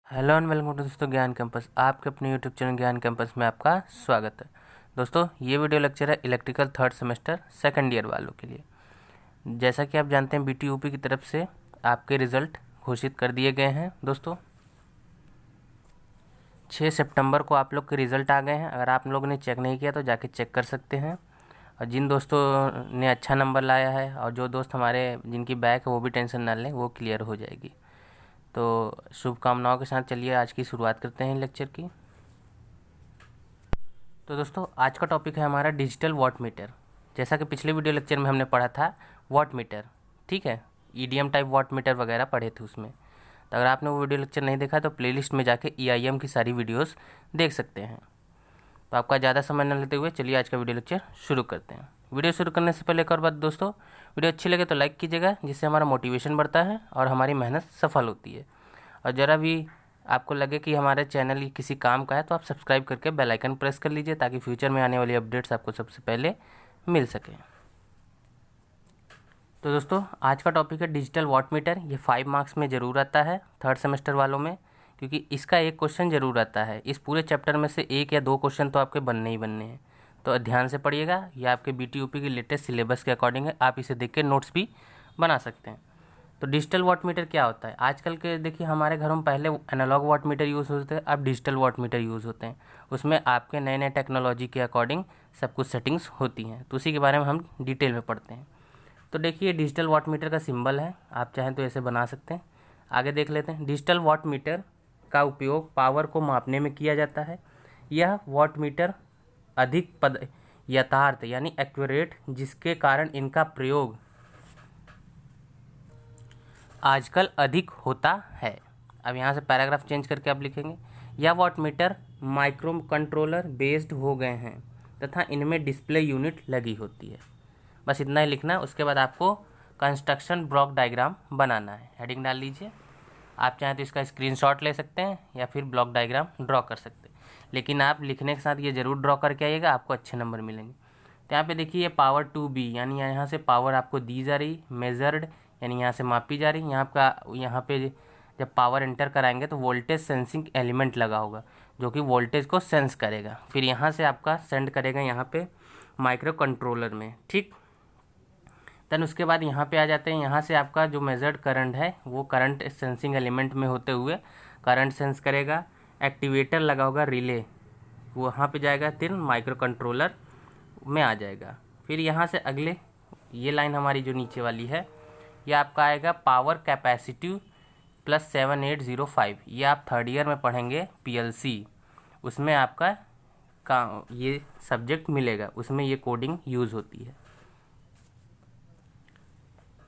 Hello and welcome to दोस्तों ज्ञान campus. आपके अपने यूट्यूब चैनल ज्ञान कैंपस में आपका स्वागत है। दोस्तों ये वीडियो लेक्चर है electrical third semester second year वालों के लिए। जैसा कि आप जानते हैं बीटीयूपी की तरफ से आपके रिज़ल्ट घोषित कर दिए गए हैं। दोस्तों 6 सितंबर को आप लोग के रिज़ल्ट आ गए हैं। अगर आप लोगों ने चेक नहीं किया तो जाके चेक कर सकते हैं। और जिन दोस्तों ने अच्छा नंबर लाया है और जो दोस्त हमारे जिनकी बैक है वो भी टेंशन ना लें, वो क्लियर हो जाएगी। तो शुभकामनाओं के साथ चलिए आज की शुरुआत करते हैं लेक्चर की। तो दोस्तों आज का टॉपिक है हमारा डिजिटल वाट मीटर। जैसा कि पिछले वीडियो लेक्चर में हमने पढ़ा था वाट मीटर, ठीक है, ईडीएम टाइप वाट मीटर वगैरह पढ़े थे उसमें। तो अगर आपने वो वीडियो लेक्चर नहीं देखा तो प्लेलिस्ट में जाके ईआईएम की सारी वीडियोस देख सकते हैं। तो आपका ज़्यादा समय न लेते हुए चलिए आज का वीडियो लेक्चर शुरू करते हैं। वीडियो शुरू करने से पहले एक और बात दोस्तों, वीडियो अच्छी लगे तो लाइक कीजिएगा, जिससे हमारा मोटिवेशन बढ़ता है और हमारी मेहनत सफल होती है। और ज़रा भी आपको लगे कि हमारे चैनल ही किसी काम का है तो आप सब्सक्राइब करके बेल आइकन प्रेस कर लीजिए, ताकि फ्यूचर में आने वाली अपडेट्स आपको सबसे पहले मिल सकें। तो दोस्तों आज का टॉपिक है डिजिटल वाट मीटर। ये 5 मार्क्स में ज़रूर आता है थर्ड सेमेस्टर वालों में, क्योंकि इसका एक क्वेश्चन ज़रूर आता है। इस पूरे चैप्टर में से 1 या 2 क्वेश्चन तो आपके बनने ही बनने हैं। तो ध्यान से पढ़िएगा, ये आपके बीटीयूपी की लेटेस्ट सिलेबस के अकॉर्डिंग है। आप इसे देख के नोट्स भी बना सकते हैं। तो डिजिटल वाट मीटर क्या होता है? आजकल के देखिए हमारे घरों में पहले एनालॉग वाट मीटर यूज़ होते थे, अब डिजिटल वाट मीटर यूज़ होते हैं। उसमें आपके नए नए टेक्नोलॉजी के अकॉर्डिंग सब कुछ सेटिंग्स होती हैं। तो उसी के बारे में हम डिटेल में पढ़ते हैं। तो देखिए डिजिटल वाट मीटर का सिंबल है, आप चाहें तो ऐसे बना सकते हैं। आगे देख लेते हैं। डिजिटल वाट मीटर का उपयोग पावर को मापने में किया जाता है। यह वाट मीटर अधिक पद यथार्थ यानी एक्यूरेट, जिसके कारण इनका प्रयोग आजकल अधिक होता है। अब यहाँ से पैराग्राफ चेंज करके आप लिखेंगे, यह watt meter microcontroller based हो गए हैं तथा इनमें डिस्प्ले यूनिट लगी होती है। बस इतना ही लिखना है। उसके बाद आपको कंस्ट्रक्शन ब्लॉक डायग्राम बनाना है। हेडिंग डाल लीजिए। आप चाहें तो इसका स्क्रीनशॉट ले सकते हैं या फिर ब्लॉक डायग्राम ड्रॉ कर सकते हैं, लेकिन आप लिखने के साथ ये ज़रूर ड्रॉ करके आइएगा, आपको अच्छे नंबर मिलेंगे। तो यहाँ पे देखिए ये पावर टू बी यानी यहाँ से पावर आपको दी जा रही, मेजर्ड यानी यहाँ से मापी जा रही। यहाँ पे जब पावर एंटर कराएंगे तो वोल्टेज सेंसिंग एलिमेंट लगा होगा जो कि वोल्टेज को सेंस करेगा। फिर यहाँ से आपका सेंड करेगा यहाँ पे माइक्रो कंट्रोलर में, ठीक। देन उसके बाद यहाँ पे आ जाते हैं। यहाँ से आपका जो मेजर्ड करंट है वो करंट सेंसिंग एलिमेंट में होते हुए करंट सेंस करेगा। एक्टिवेटर लगा होगा रिले, वहाँ पे जाएगा, फिर माइक्रो कंट्रोलर में आ जाएगा। फिर यहाँ से अगले ये लाइन हमारी जो नीचे वाली है ये आपका आएगा पावर कैपेसिटिव प्लस 7805। ये आप थर्ड ईयर में पढ़ेंगे पीएलसी, उसमें आपका ये सब्जेक्ट मिलेगा, उसमें ये कोडिंग यूज़ होती है।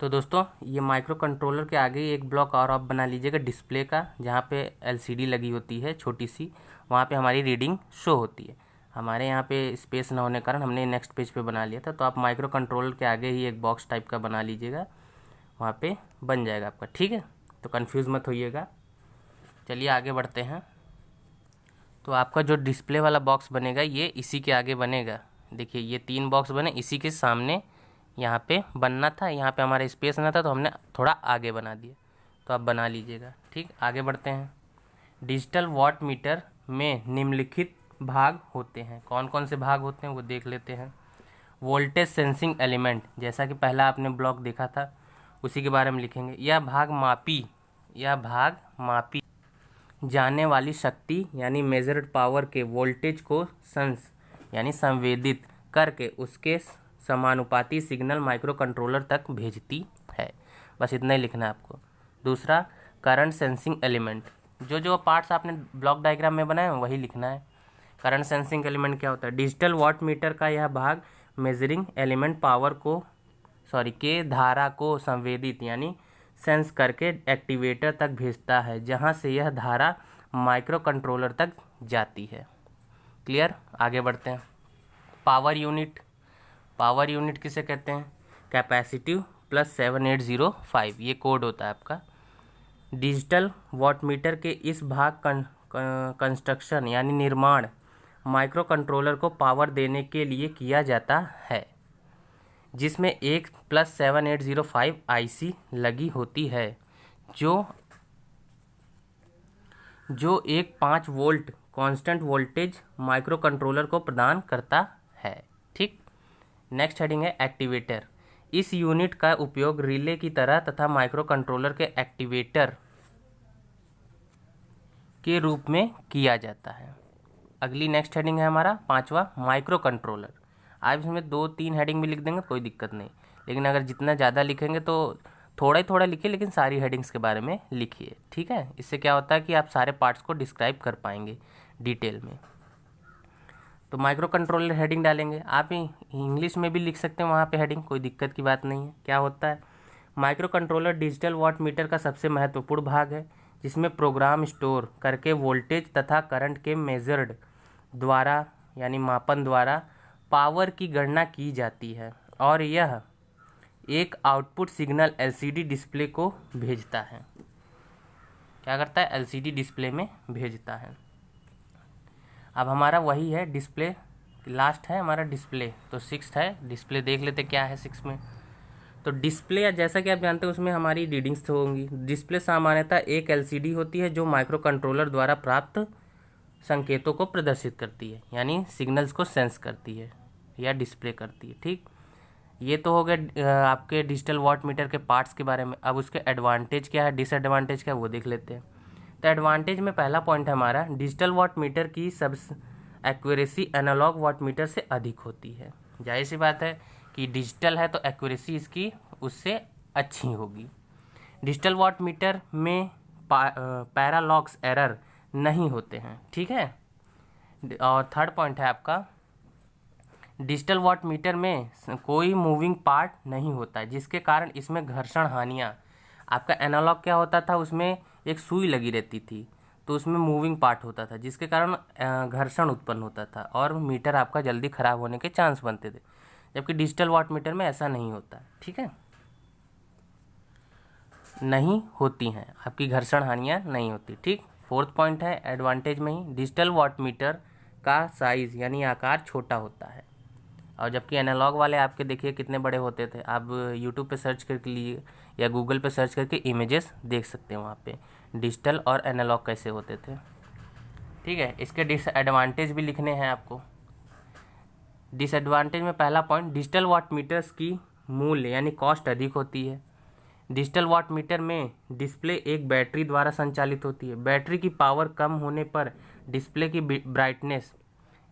तो दोस्तों ये माइक्रो कंट्रोलर के आगे एक ब्लॉक और आप बना लीजिएगा डिस्प्ले का, जहाँ पे एलसीडी लगी होती है छोटी सी, वहाँ पे हमारी रीडिंग शो होती है। हमारे यहाँ पे स्पेस ना होने के कारण हमने नेक्स्ट पेज पे बना लिया था। तो आप माइक्रो कंट्रोलर के आगे ही एक बॉक्स टाइप का बना लीजिएगा, वहाँ पे बन जाएगा आपका, ठीक है। तो कन्फ्यूज़ मत होइएगा। चलिए आगे बढ़ते हैं। तो आपका जो डिस्प्ले वाला बॉक्स बनेगा ये इसी के आगे बनेगा। देखिए ये 3 बॉक्स बने, इसी के सामने यहाँ पे बनना था। यहाँ पे हमारा स्पेस ना था तो हमने थोड़ा आगे बना दिया। तो आप बना लीजिएगा, ठीक। आगे बढ़ते हैं। डिजिटल वाट मीटर में निम्नलिखित भाग होते हैं। कौन कौन से भाग होते हैं वो देख लेते हैं। वोल्टेज सेंसिंग एलिमेंट, जैसा कि पहला आपने ब्लॉक देखा था उसी के बारे में लिखेंगे। यह भाग मापी जाने वाली शक्ति यानी मेजर्ड पावर के वोल्टेज को सेंस यानी संवेदित करके उसके समानुपाती सिग्नल माइक्रो कंट्रोलर तक भेजती है। बस इतना ही लिखना है आपको। दूसरा करंट सेंसिंग एलिमेंट, जो पार्ट्स आपने ब्लॉक डायग्राम में बनाए हैं वही लिखना है। करंट सेंसिंग एलिमेंट क्या होता है? डिजिटल वाट मीटर का यह भाग मेजरिंग एलिमेंट पावर के धारा को संवेदित यानी सेंस करके एक्टिवेटर तक भेजता है, जहां से यह धारा माइक्रो कंट्रोलर तक जाती है। क्लियर? आगे बढ़ते हैं। पावर यूनिट किसे कहते हैं? कैपेसिटिव प्लस 7805, ये कोड होता है आपका। डिजिटल वाट मीटर के इस भाग कंस्ट्रक्शन यानी निर्माण माइक्रो कंट्रोलर को पावर देने के लिए किया जाता है, जिसमें एक प्लस 7805 आईसी लगी होती है, जो एक 5 volt constant voltage micro controller को प्रदान करता है। ठीक। नेक्स्ट हेडिंग है एक्टिवेटर। इस यूनिट का उपयोग रिले की तरह तथा माइक्रो कंट्रोलर के एक्टिवेटर के रूप में किया जाता है। अगली नेक्स्ट हेडिंग है हमारा 5वां माइक्रो कंट्रोलर। आप इसमें 2-3 हेडिंग भी लिख देंगे कोई दिक्कत नहीं, लेकिन अगर जितना ज़्यादा लिखेंगे तो थोड़ा ही थोड़ा लिखिए, लेकिन सारी हेडिंग्स के बारे में लिखिए। ठीक है, इससे क्या होता है कि आप सारे पार्ट्स को डिस्क्राइब कर पाएंगे डिटेल में। तो माइक्रो कंट्रोलर हेडिंग डालेंगे, आप इंग्लिश में भी लिख सकते हैं वहाँ पे हेडिंग, कोई दिक्कत की बात नहीं है। क्या होता है, microcontroller digital watt meter का सबसे महत्वपूर्ण भाग है, जिसमें प्रोग्राम स्टोर करके वोल्टेज तथा करंट के मेजर्ड द्वारा यानी मापन द्वारा पावर की गणना की जाती है, और यह एक आउटपुट सिग्नल एलसीडी डिस्प्ले को भेजता है। क्या करता है, एलसीडी डिस्प्ले में भेजता है। अब हमारा वही है डिस्प्ले, लास्ट है हमारा डिस्प्ले, तो 6th है डिस्प्ले। देख लेते क्या है 6 में। तो डिस्प्ले या जैसा कि आप जानते हैं उसमें हमारी रीडिंग्स होंगी। डिस्प्ले सामान्यतः एक एलसीडी होती है जो माइक्रो कंट्रोलर द्वारा प्राप्त संकेतों को प्रदर्शित करती है, यानी सिग्नल्स को सेंस करती है या डिस्प्ले करती है। ठीक, ये तो हो गया आपके डिजिटल वाट मीटर के पार्ट्स के बारे में। अब उसके एडवांटेज क्या है, डिसएडवांटेज क्या है, वो देख लेते हैं। तो एडवांटेज में पहला पॉइंट है हमारा, डिजिटल वाट मीटर की सब एक्यूरेसी एनालॉग वाट मीटर से अधिक होती है। जाहिर सी बात है कि डिजिटल है तो एक्यूरेसी इसकी उससे अच्छी होगी। डिजिटल वाट मीटर में पैरालॉक्स एरर नहीं होते हैं। ठीक है, और थर्ड पॉइंट है आपका, डिजिटल वाट मीटर में कोई मूविंग पार्ट नहीं होता है, जिसके कारण इसमें घर्षण हानियाँ, आपका एनालॉग क्या होता था, उसमें एक सुई लगी रहती थी तो उसमें मूविंग पार्ट होता था, जिसके कारण घर्षण उत्पन्न होता था और मीटर आपका जल्दी ख़राब होने के चांस बनते थे, जबकि डिजिटल वाट मीटर में ऐसा नहीं होता। ठीक है, नहीं होती हैं, आपकी घर्षण हानियाँ नहीं होती। ठीक, फोर्थ पॉइंट है एडवांटेज में ही, डिजिटल वाट मीटर का साइज़ यानी आकार छोटा होता है, और जबकि एनालॉग वाले आपके देखिए कितने बड़े होते थे। आप यूट्यूब पे सर्च करके लिए या गूगल पे सर्च करके इमेजेस देख सकते हैं वहाँ पे डिजिटल और एनालॉग कैसे होते थे। ठीक है, इसके डिसएडवांटेज भी लिखने हैं आपको। डिसएडवांटेज में पहला पॉइंट, डिजिटल वाट मीटर्स की मूल्य यानी कॉस्ट अधिक होती है। डिजिटल वाट मीटर में डिस्प्ले एक बैटरी द्वारा संचालित होती है। बैटरी की पावर कम होने पर डिस्प्ले की ब्राइटनेस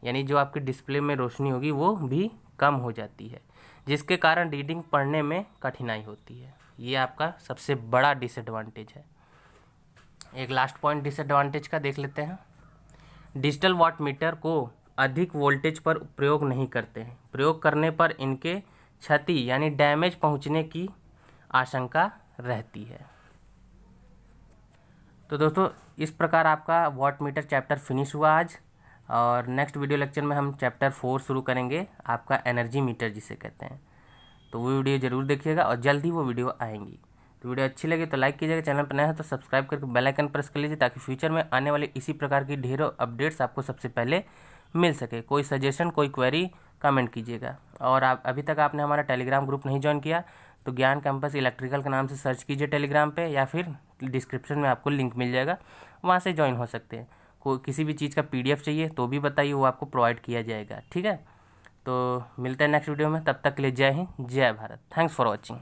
यानी जो आपके डिस्प्ले में रोशनी होगी वो भी कम हो जाती है, जिसके कारण रीडिंग पढ़ने में कठिनाई होती है। ये आपका सबसे बड़ा डिसएडवांटेज है। एक लास्ट पॉइंट डिसएडवांटेज का देख लेते हैं। डिजिटल वाट मीटर को अधिक वोल्टेज पर प्रयोग नहीं करते हैं। प्रयोग करने पर इनके क्षति यानी डैमेज पहुंचने की आशंका रहती है। तो दोस्तों इस प्रकार आपका वाट मीटर चैप्टर फिनिश हुआ आज, और नेक्स्ट वीडियो लेक्चर में हम चैप्टर 4 शुरू करेंगे, आपका एनर्जी मीटर जिसे कहते हैं। तो वो वीडियो ज़रूर देखिएगा और जल्द ही वो वीडियो आएंगी। तो वीडियो अच्छी लगे तो लाइक कीजिएगा, चैनल पर नया है तो सब्सक्राइब करके बेल आइकन प्रेस कर लीजिए, ताकि फ्यूचर में आने वाले इसी प्रकार की ढेरों अपडेट्स आपको सबसे पहले मिल सके। कोई सजेशन कोई क्वेरी कमेंट कीजिएगा। और आप अभी तक आपने हमारा टेलीग्राम ग्रुप नहीं ज्वाइन किया तो ज्ञान कैंपस इलेक्ट्रिकल के नाम से सर्च कीजिए टेलीग्राम पे, या फिर डिस्क्रिप्शन में आपको लिंक मिल जाएगा, वहाँ से ज्वाइन हो सकते हैं। कोई किसी भी चीज़ का PDF चाहिए तो भी बताइए, वो आपको प्रोवाइड किया जाएगा। ठीक है, तो मिलते हैं नेक्स्ट वीडियो में, तब तक के लिए जय हिंद जय भारत। Thanks for watching.